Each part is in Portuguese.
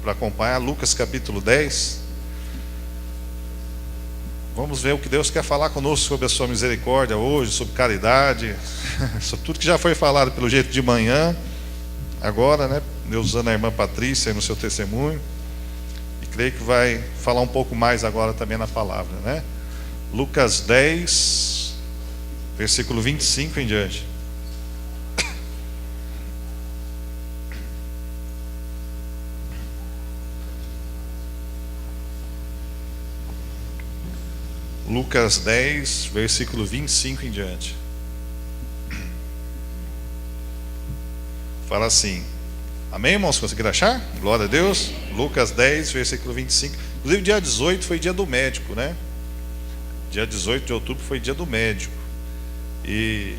para acompanhar, Lucas capítulo 10. Vamos ver o que Deus quer falar conosco sobre a sua misericórdia hoje, sobre caridade, sobre tudo que já foi falado pelo jeito de manhã, agora, né? Deus usando a irmã Patrícia no seu testemunho, e creio que vai falar um pouco mais agora também na palavra, né? Lucas 10, versículo 25 em diante. Lucas 10, versículo 25 em diante. Fala assim. Amém, irmãos? Conseguiram achar? Glória a Deus. Lucas 10, versículo 25. Inclusive, dia 18 foi dia do médico, né? Dia 18 de outubro foi dia do médico. E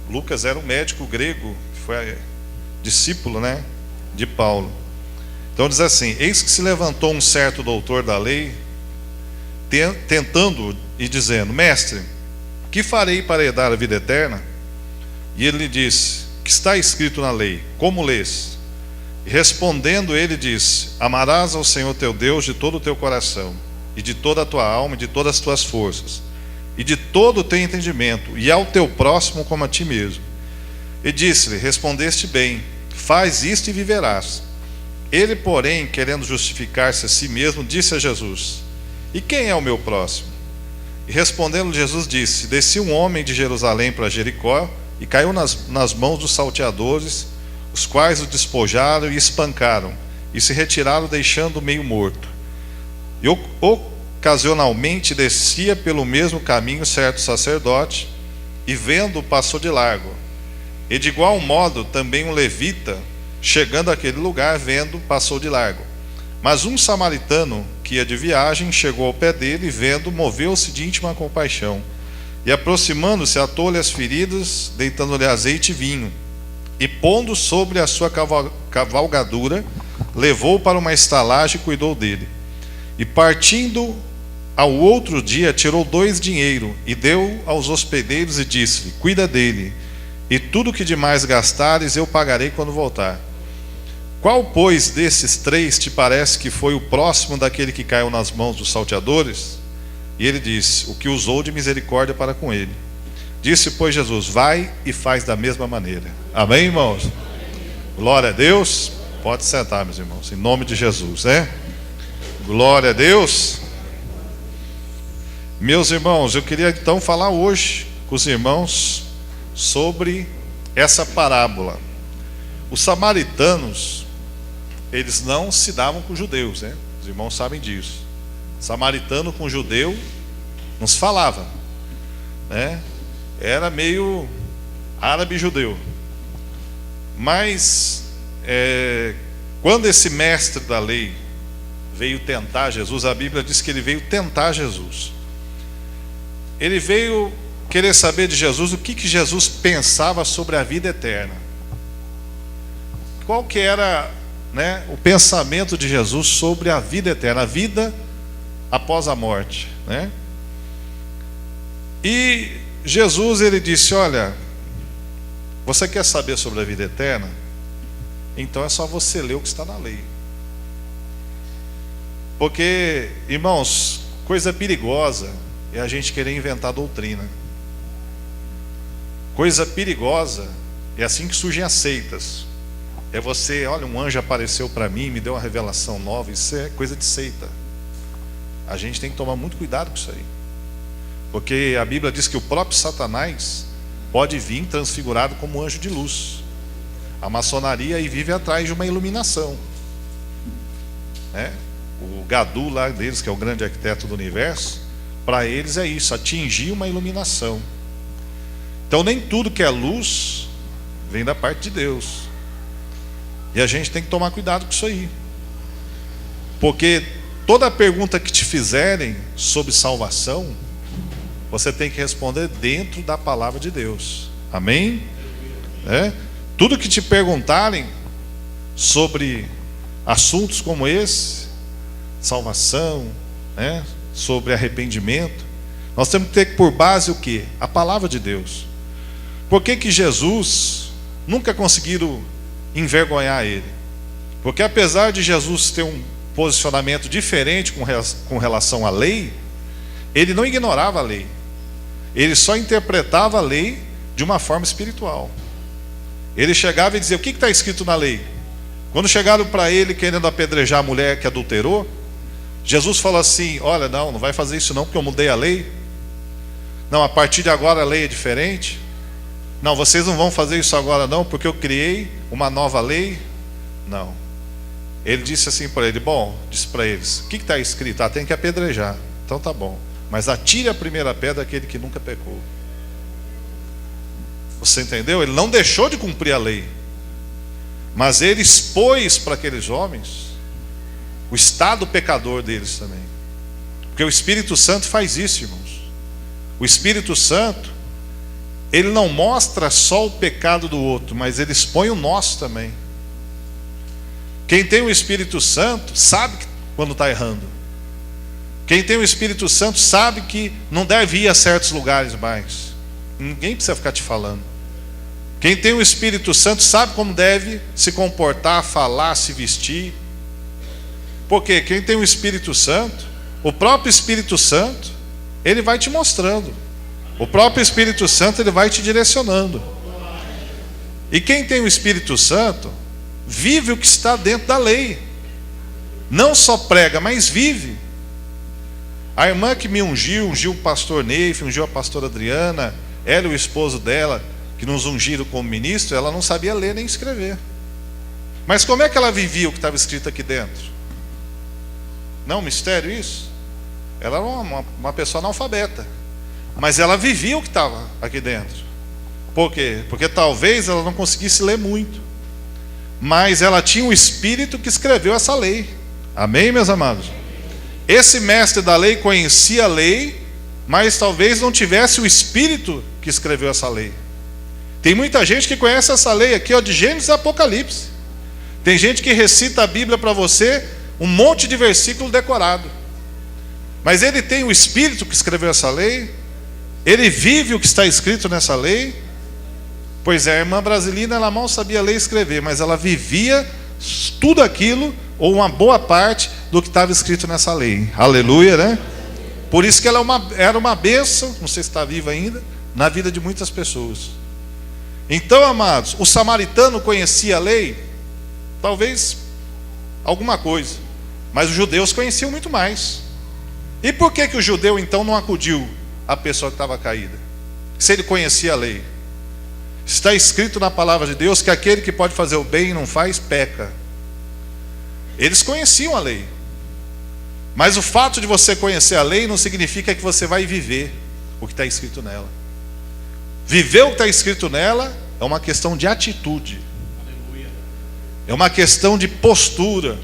Lucas era um médico grego, que foi discípulo, né, de Paulo. Então diz assim: eis que se levantou um certo doutor da lei, tentando e dizendo: mestre, que farei para herdar a vida eterna? E ele lhe disse: que está escrito na lei, como lês? E respondendo ele disse: amarás ao Senhor teu Deus de todo o teu coração, e de toda a tua alma, e de todas as tuas forças, e de todo o teu entendimento, e ao teu próximo como a ti mesmo. E disse-lhe: respondeste bem, faz isto e viverás. Ele, porém, querendo justificar-se a si mesmo, disse a Jesus: e quem é o meu próximo? E respondendo Jesus disse: descia um homem de Jerusalém para Jericó, e caiu nas mãos dos salteadores, os quais o despojaram e espancaram, e se retiraram, deixando-o meio morto. E ocasionalmente descia pelo mesmo caminho certo sacerdote, e vendo-o passou de largo. E de igual modo também um levita, chegando àquele lugar, vendo, passou de largo. Mas um samaritano que ia de viagem chegou ao pé dele, e vendo, moveu-se de íntima compaixão, e aproximando-se, atou-lhe as feridas, deitando-lhe azeite e vinho, e pondo sobre a sua cavalgadura, levou-o para uma estalagem e cuidou dele. E partindo ao outro dia, tirou 2 dinheiros e deu aos hospedeiros, e disse-lhe: cuida dele, e tudo que demais gastares eu pagarei quando voltar. Qual, pois, desses 3 te parece que foi o próximo daquele que caiu nas mãos dos salteadores? E ele disse: o que usou de misericórdia para com ele. Disse, pois, Jesus: vai e faz da mesma maneira. Amém, irmãos? Amém. Glória a Deus. Pode sentar, meus irmãos, em nome de Jesus, né? Glória a Deus. Meus irmãos, eu queria então falar hoje com os irmãos sobre essa parábola. Os samaritanos, eles não se davam com os judeus, né? Os irmãos sabem disso. Samaritano com judeu não se falava, né? Era meio árabe-judeu. Mas quando esse mestre da lei veio tentar Jesus, a Bíblia diz que ele veio tentar Jesus. Ele veio querer saber de Jesus o que Jesus pensava sobre a vida eterna. Qual que era, né, o pensamento de Jesus sobre a vida eterna, a vida após a morte, né? E Jesus, ele disse: olha, você quer saber sobre a vida eterna? Então é só você ler o que está na lei. Porque, irmãos, coisa perigosa é a gente querer inventar doutrina. Coisa perigosa é assim que surgem as seitas. É você: olha, um anjo apareceu para mim, me deu uma revelação nova. Isso é coisa de seita. A gente tem que tomar muito cuidado com isso aí, porque a Bíblia diz que o próprio Satanás pode vir transfigurado como anjo de luz. A maçonaria aí vive atrás de uma iluminação, né? O Gadu lá deles, que é o grande arquiteto do universo, para eles é isso, atingir uma iluminação. Então nem tudo que é luz vem da parte de Deus, e a gente tem que tomar cuidado com isso aí, porque toda pergunta que te fizerem sobre salvação, você tem que responder dentro da palavra de Deus. Amém? Tudo que te perguntarem sobre assuntos como esse, salvação, né, sobre arrependimento, nós temos que ter por base o quê? A palavra de Deus. Por que Jesus nunca conseguiram envergonhar ele? Porque apesar de Jesus ter um posicionamento diferente com relação à lei, ele não ignorava a lei. Ele só interpretava a lei de uma forma espiritual. Ele chegava e dizia: o que está escrito na lei? Quando chegaram para ele querendo apedrejar a mulher que adulterou, Jesus falou assim: olha, não vai fazer isso não, porque eu mudei a lei. Não, a partir de agora a lei é diferente. Não, vocês não vão fazer isso agora não, porque eu criei uma nova lei. Não. Ele disse assim para ele: bom, disse para eles: o que está escrito? Tem que apedrejar. Então tá bom, mas atire a primeira pedra aquele que nunca pecou. Você entendeu? Ele não deixou de cumprir a lei, mas ele expôs para aqueles homens o estado pecador deles também. Porque o Espírito Santo faz isso, irmãos. O Espírito Santo, ele não mostra só o pecado do outro, mas ele expõe o nosso também. Quem tem o Espírito Santo sabe quando está errando. Quem tem o Espírito Santo sabe que não deve ir a certos lugares mais. Ninguém precisa ficar te falando. Quem tem o Espírito Santo sabe como deve se comportar, falar, se vestir. Porque quem tem o Espírito Santo, o próprio Espírito Santo, ele vai te mostrando. O próprio Espírito Santo, ele vai te direcionando. E quem tem o Espírito Santo vive o que está dentro da lei. Não só prega, mas vive. A irmã que me ungiu o pastor Neif, ungiu a pastora Adriana, ela e o esposo dela, que nos ungiram como ministro, ela não sabia ler nem escrever. Mas como é que ela vivia o que estava escrito aqui dentro? Não, mistério isso? Ela era uma pessoa analfabeta, mas ela vivia o que estava aqui dentro. Por quê? Porque talvez ela não conseguisse ler muito, mas ela tinha o Espírito que escreveu essa lei. Amém, meus amados? Esse mestre da lei conhecia a lei, mas talvez não tivesse o Espírito que escreveu essa lei. Tem muita gente que conhece essa lei aqui, ó, de Gênesis e Apocalipse. Tem gente que recita a Bíblia para você, um monte de versículo decorado. Mas ele tem o Espírito que escreveu essa lei, ele vive o que está escrito nessa lei. Pois é, a irmã Brasilina, ela mal sabia ler e escrever, mas ela vivia tudo aquilo, ou uma boa parte do que estava escrito nessa lei. Aleluia, né? Por isso que ela era uma bênção, não sei se está viva ainda, na vida de muitas pessoas. Então, amados, o samaritano conhecia a lei? Talvez alguma coisa, mas os judeus conheciam muito mais. E por que o judeu então não acudiu à pessoa que estava caída? Se ele conhecia a lei. Está escrito na palavra de Deus que aquele que pode fazer o bem e não faz, peca. Eles conheciam a lei, mas o fato de você conhecer a lei não significa que você vai viver o que está escrito nela. Viver o que está escrito nela é uma questão de atitude. Aleluia. É uma questão de postura,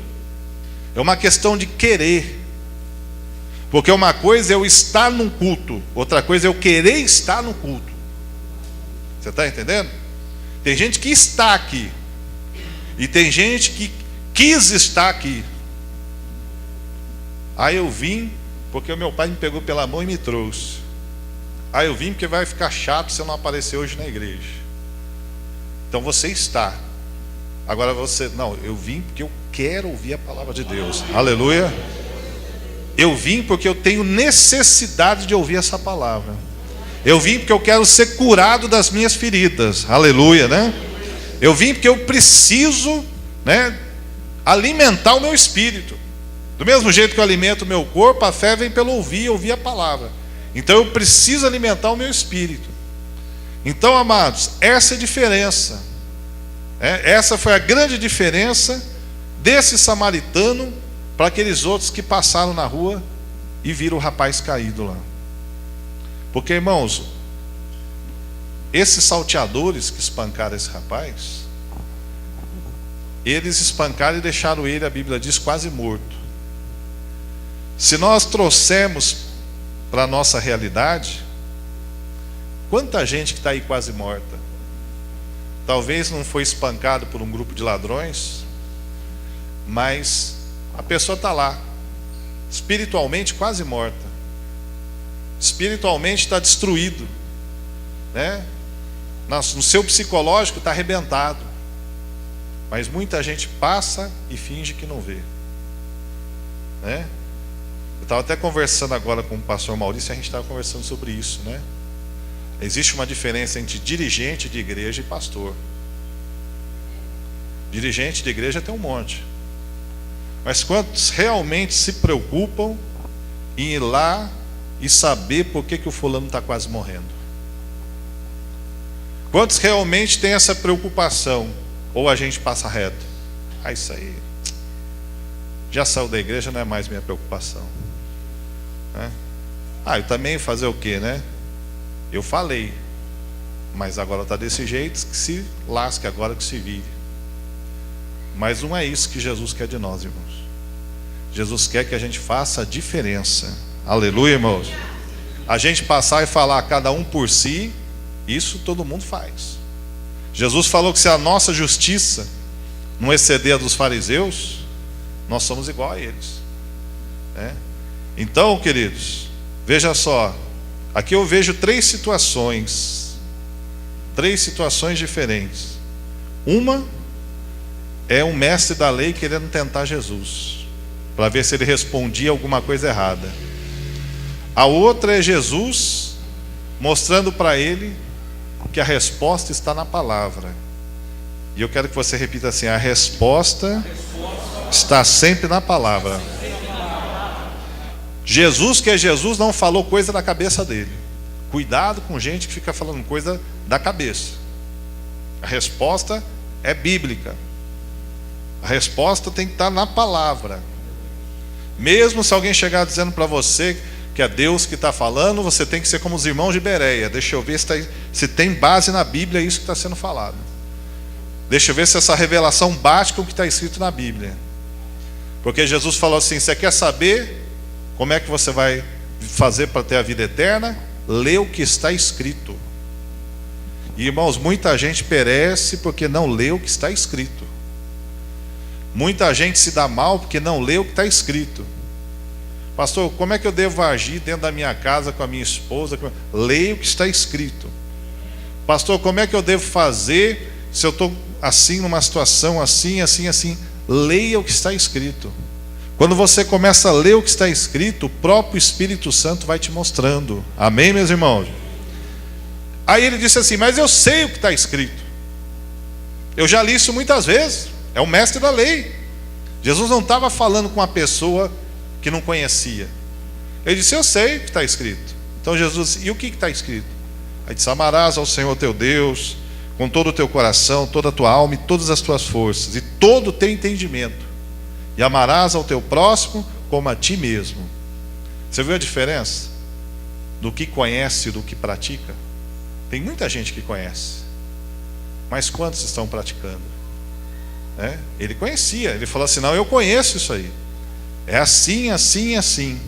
é uma questão de querer. Porque uma coisa é eu estar num culto, outra coisa é eu querer estar no culto. Você está entendendo? Tem gente que está aqui, e tem gente que quis estar aqui. Aí eu vim porque o meu pai me pegou pela mão e me trouxe. Aí eu vim porque vai ficar chato se eu não aparecer hoje na igreja. Então você está. Agora você, não, eu vim porque eu quero ouvir a palavra de Deus. Aleluia. Eu vim porque eu tenho necessidade de ouvir essa palavra. Eu vim porque eu quero ser curado das minhas feridas. Aleluia, né? Eu vim porque eu preciso, né, alimentar o meu espírito. Do mesmo jeito que eu alimento o meu corpo, a fé vem pelo ouvir a palavra. Então eu preciso alimentar o meu espírito. Então, amados, essa é a diferença. Essa foi a grande diferença desse samaritano para aqueles outros que passaram na rua e viram o rapaz caído lá. Porque, irmãos, esses salteadores que espancaram esse rapaz, eles espancaram e deixaram ele, a Bíblia diz, quase morto. Se nós trouxermos para a nossa realidade, quanta gente que está aí quase morta? Talvez não foi espancado por um grupo de ladrões, mas a pessoa está lá, espiritualmente quase morta, espiritualmente está destruído, né? No seu psicológico está arrebentado. Mas muita gente passa e finge que não vê, né? Eu estava até conversando agora com o pastor Maurício, a gente estava conversando sobre isso, né? Existe uma diferença entre dirigente de igreja e pastor. Dirigente de igreja tem um monte, mas quantos realmente se preocupam em ir lá e saber por que o fulano está quase morrendo? Quantos realmente têm essa preocupação? Ou a gente passa reto? Isso aí já saiu da igreja, não é mais minha preocupação, né? Eu também fazer o quê, né? Eu falei, mas agora está desse jeito, que se lasque agora, que se vire. Mas não é isso que Jesus quer de nós, irmãos. Jesus quer que a gente faça a diferença. Aleluia, irmãos. A gente passar e falar cada um por si, isso todo mundo faz. Jesus falou que se a nossa justiça não exceder a dos fariseus, nós somos igual a eles, né? Então, queridos, veja só, aqui eu vejo três situações diferentes. Uma é um mestre da lei querendo tentar Jesus, para ver se ele respondia alguma coisa errada. A outra é Jesus mostrando para ele que a resposta está na palavra. E eu quero que você repita assim: a resposta está sempre na palavra. Jesus, que é Jesus, não falou coisa da cabeça dele. Cuidado com gente que fica falando coisa da cabeça. A resposta é bíblica. A resposta tem que estar na palavra. Mesmo se alguém chegar dizendo para você que é Deus que está falando, você tem que ser como os irmãos de Bereia. Deixa eu ver se tem base na Bíblia isso que está sendo falado. Deixa eu ver se essa revelação bate com o que está escrito na Bíblia. Porque Jesus falou assim: você quer saber como é que você vai fazer para ter a vida eterna? Lê o que está escrito. E, irmãos, muita gente perece porque não lê o que está escrito. Muita gente se dá mal porque não lê o que está escrito. Pastor, como é que eu devo agir dentro da minha casa com a minha esposa? Leia o que está escrito. Pastor, como é que eu devo fazer se eu estou assim, numa situação assim, assim, assim? Leia o que está escrito. Quando você começa a ler o que está escrito, o próprio Espírito Santo vai te mostrando. Amém, meus irmãos? Aí ele disse assim: mas eu sei o que está escrito. Eu já li isso muitas vezes. É o mestre da lei. Jesus não estava falando com uma pessoa que não conhecia. Ele disse: eu sei o que está escrito. Então Jesus disse: e o que está escrito? Aí disse: amarás ao Senhor teu Deus com todo o teu coração, toda a tua alma e todas as tuas forças, e todo o teu entendimento, e amarás ao teu próximo como a ti mesmo. Você viu a diferença do que conhece e do que pratica? Tem muita gente que conhece, mas quantos estão praticando? Ele conhecia, ele falou assim: não, eu conheço isso aí, é assim, assim, assim.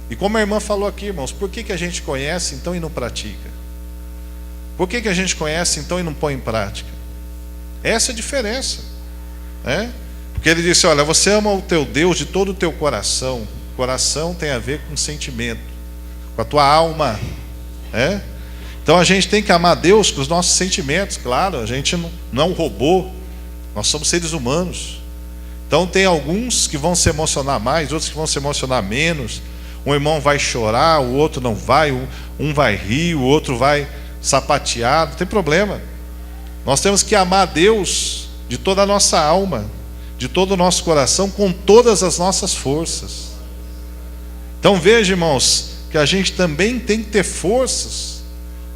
E como a irmã falou aqui, irmãos, por que a gente conhece então e não pratica? Por que a gente conhece então e não põe em prática? Essa é a diferença, Porque ele disse: olha, você ama o teu Deus de todo o teu coração. Coração tem a ver com sentimento, com a tua alma, Então a gente tem que amar Deus com os nossos sentimentos. Claro, a gente não é um robô, nós somos seres humanos. Então tem alguns que vão se emocionar mais, outros que vão se emocionar menos. Um irmão vai chorar, o outro não vai. Um vai rir, o outro vai sapatear. Não tem problema. Nós temos que amar Deus de toda a nossa alma, de todo o nosso coração, com todas as nossas forças. Então veja, irmãos, que a gente também tem que ter forças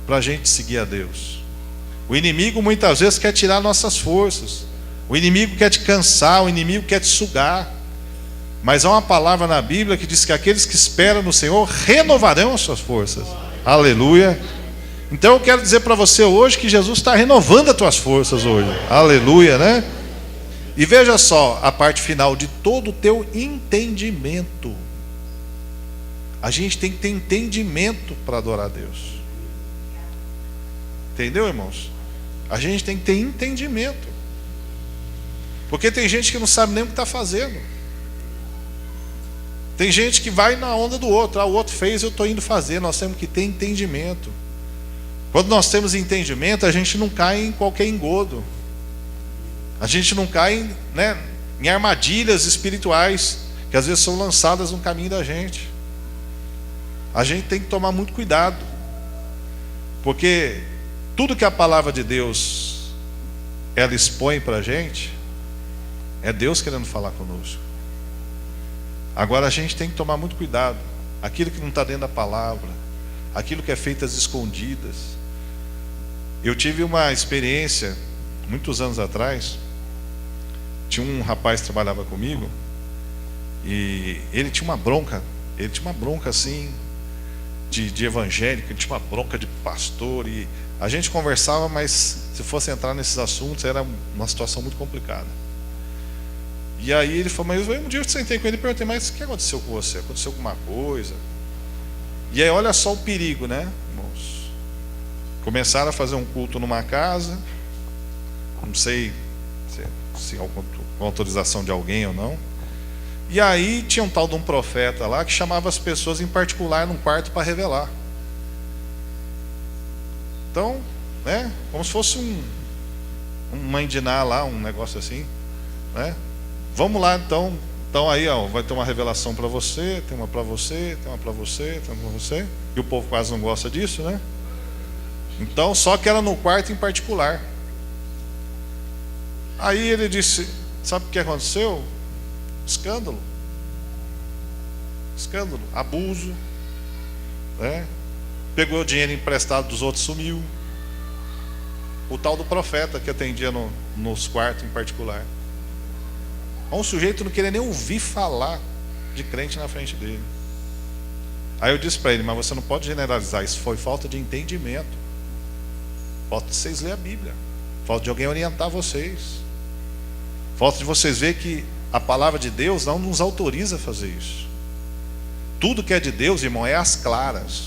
para a gente seguir a Deus. O inimigo muitas vezes quer tirar nossas forças. O inimigo quer te cansar, o inimigo quer te sugar. Mas há uma palavra na Bíblia que diz que aqueles que esperam no Senhor renovarão as suas forças. Aleluia. Então eu quero dizer para você hoje que Jesus está renovando as tuas forças hoje. Aleluia, né? E veja só a parte final: de todo o teu entendimento. A gente tem que ter entendimento para adorar a Deus. Entendeu, irmãos? A gente tem que ter entendimento. Porque tem gente que não sabe nem o que está fazendo. Tem gente que vai na onda do outro. O outro fez, eu estou indo fazer. Nós temos que ter entendimento. Quando nós temos entendimento, a gente não cai em qualquer engodo. A gente não cai, né, em armadilhas espirituais que às vezes são lançadas no caminho da gente. A gente tem que tomar muito cuidado, porque tudo que a palavra de Deus ela expõe para a gente é Deus querendo falar conosco. Agora a gente tem que tomar muito cuidado. Aquilo que não está dentro da palavra, aquilo que é feito às escondidas. Eu tive uma experiência muitos anos atrás. Tinha um rapaz que trabalhava comigo e ele tinha uma bronca assim de evangélico, ele tinha uma bronca de pastor, e a gente conversava, mas se fosse entrar nesses assuntos era uma situação muito complicada. E aí ele falou, mas um dia eu sentei com ele e perguntei, mas o que aconteceu com você? Aconteceu alguma coisa? E aí olha só o perigo, né, irmãos? Começaram a fazer um culto numa casa, não sei se com autorização de alguém ou não. E aí tinha um tal de um profeta lá que chamava as pessoas em particular num quarto para revelar. Então, né, como se fosse um mandiná lá, um negócio assim, né? Vamos lá então aí, ó, vai ter uma revelação para você, tem uma para você, tem uma para você, tem uma para você. E o povo quase não gosta disso, né? Então, só que era no quarto em particular. Aí ele disse, sabe o que aconteceu? Escândalo, abuso, né? Pegou dinheiro emprestado dos outros, sumiu. O tal do profeta que atendia nos quartos em particular. Um sujeito não queria nem ouvir falar de crente na frente dele. Aí eu disse para ele, mas você não pode generalizar, isso foi falta de entendimento. Falta de vocês lerem a Bíblia, falta de alguém orientar vocês, falta de vocês ver que a palavra de Deus não nos autoriza a fazer isso. Tudo que é de Deus, irmão, é às claras.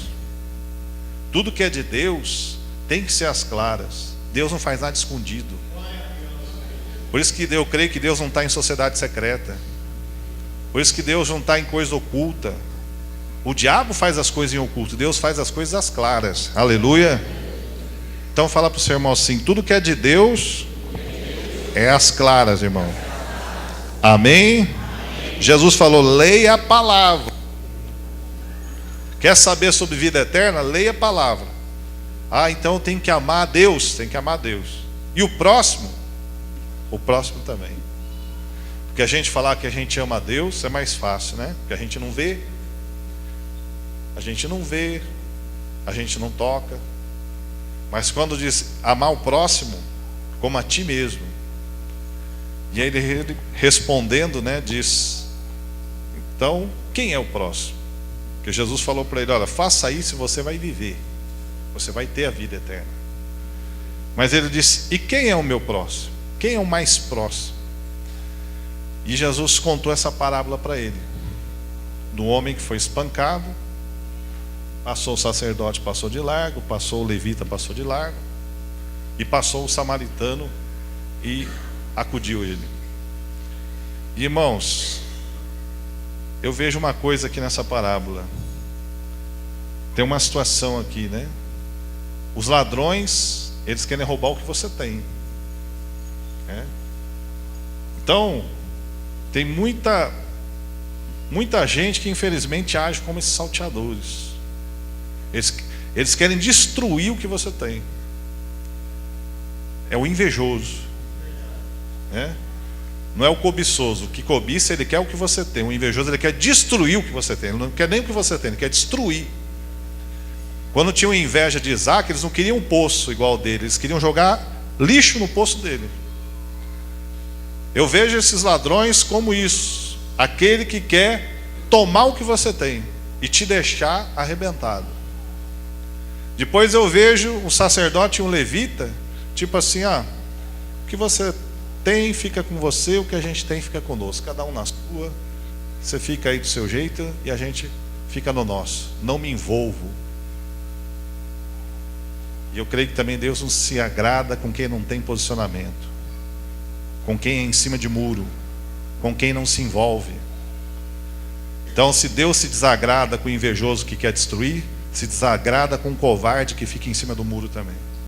Tudo que é de Deus tem que ser às claras. Deus não faz nada escondido. Por isso que eu creio que Deus não está em sociedade secreta. Por isso que Deus não está em coisa oculta. O diabo faz as coisas em oculto, Deus faz as coisas às claras. Aleluia. Então fala para o seu irmão assim, tudo que é de Deus é às claras, irmão. Amém? Jesus falou, leia a palavra. Quer saber sobre vida eterna? Leia a palavra. Ah, então eu tenho que amar a Deus. Tem que amar a Deus. E o próximo? O próximo também. Porque a gente falar que a gente ama a Deus é mais fácil, né? Porque a gente não vê. A gente não vê. A gente não toca. Mas quando diz amar o próximo como a ti mesmo. E aí ele respondendo, né, diz, então, quem é o próximo? Porque Jesus falou para ele, olha, faça isso e você vai viver. Você vai ter a vida eterna. Mas ele disse, e quem é o meu próximo? Quem é o mais próximo? E Jesus contou essa parábola para ele. Do homem que foi espancado, passou o sacerdote, passou de largo, passou o levita, passou de largo, e passou o samaritano e acudiu ele. Irmãos, eu vejo uma coisa aqui nessa parábola. Tem uma situação aqui, né? Os ladrões, eles querem roubar o que você tem, né? Então, tem muita gente que infelizmente age como esses salteadores. Eles querem destruir o que você tem. É o invejoso, né? Não é o cobiçoso. O que cobiça, ele quer o que você tem. O invejoso, ele quer destruir o que você tem. Ele não quer nem o que você tem, ele quer destruir. Quando tinham inveja de Isaac, eles não queriam um poço igual ao dele, eles queriam jogar lixo no poço dele. Eu vejo esses ladrões como isso. Aquele que quer tomar o que você tem e te deixar arrebentado. Depois eu vejo um sacerdote e um levita, tipo assim, o que você tem fica com você, o que a gente tem fica conosco. Cada um na sua, você fica aí do seu jeito e a gente fica no nosso. Não me envolvo. E eu creio que também Deus não se agrada com quem não tem posicionamento, com quem é em cima de muro, com quem não se envolve. Então, se Deus se desagrada com o invejoso que quer destruir, se desagrada com o covarde que fica em cima do muro também.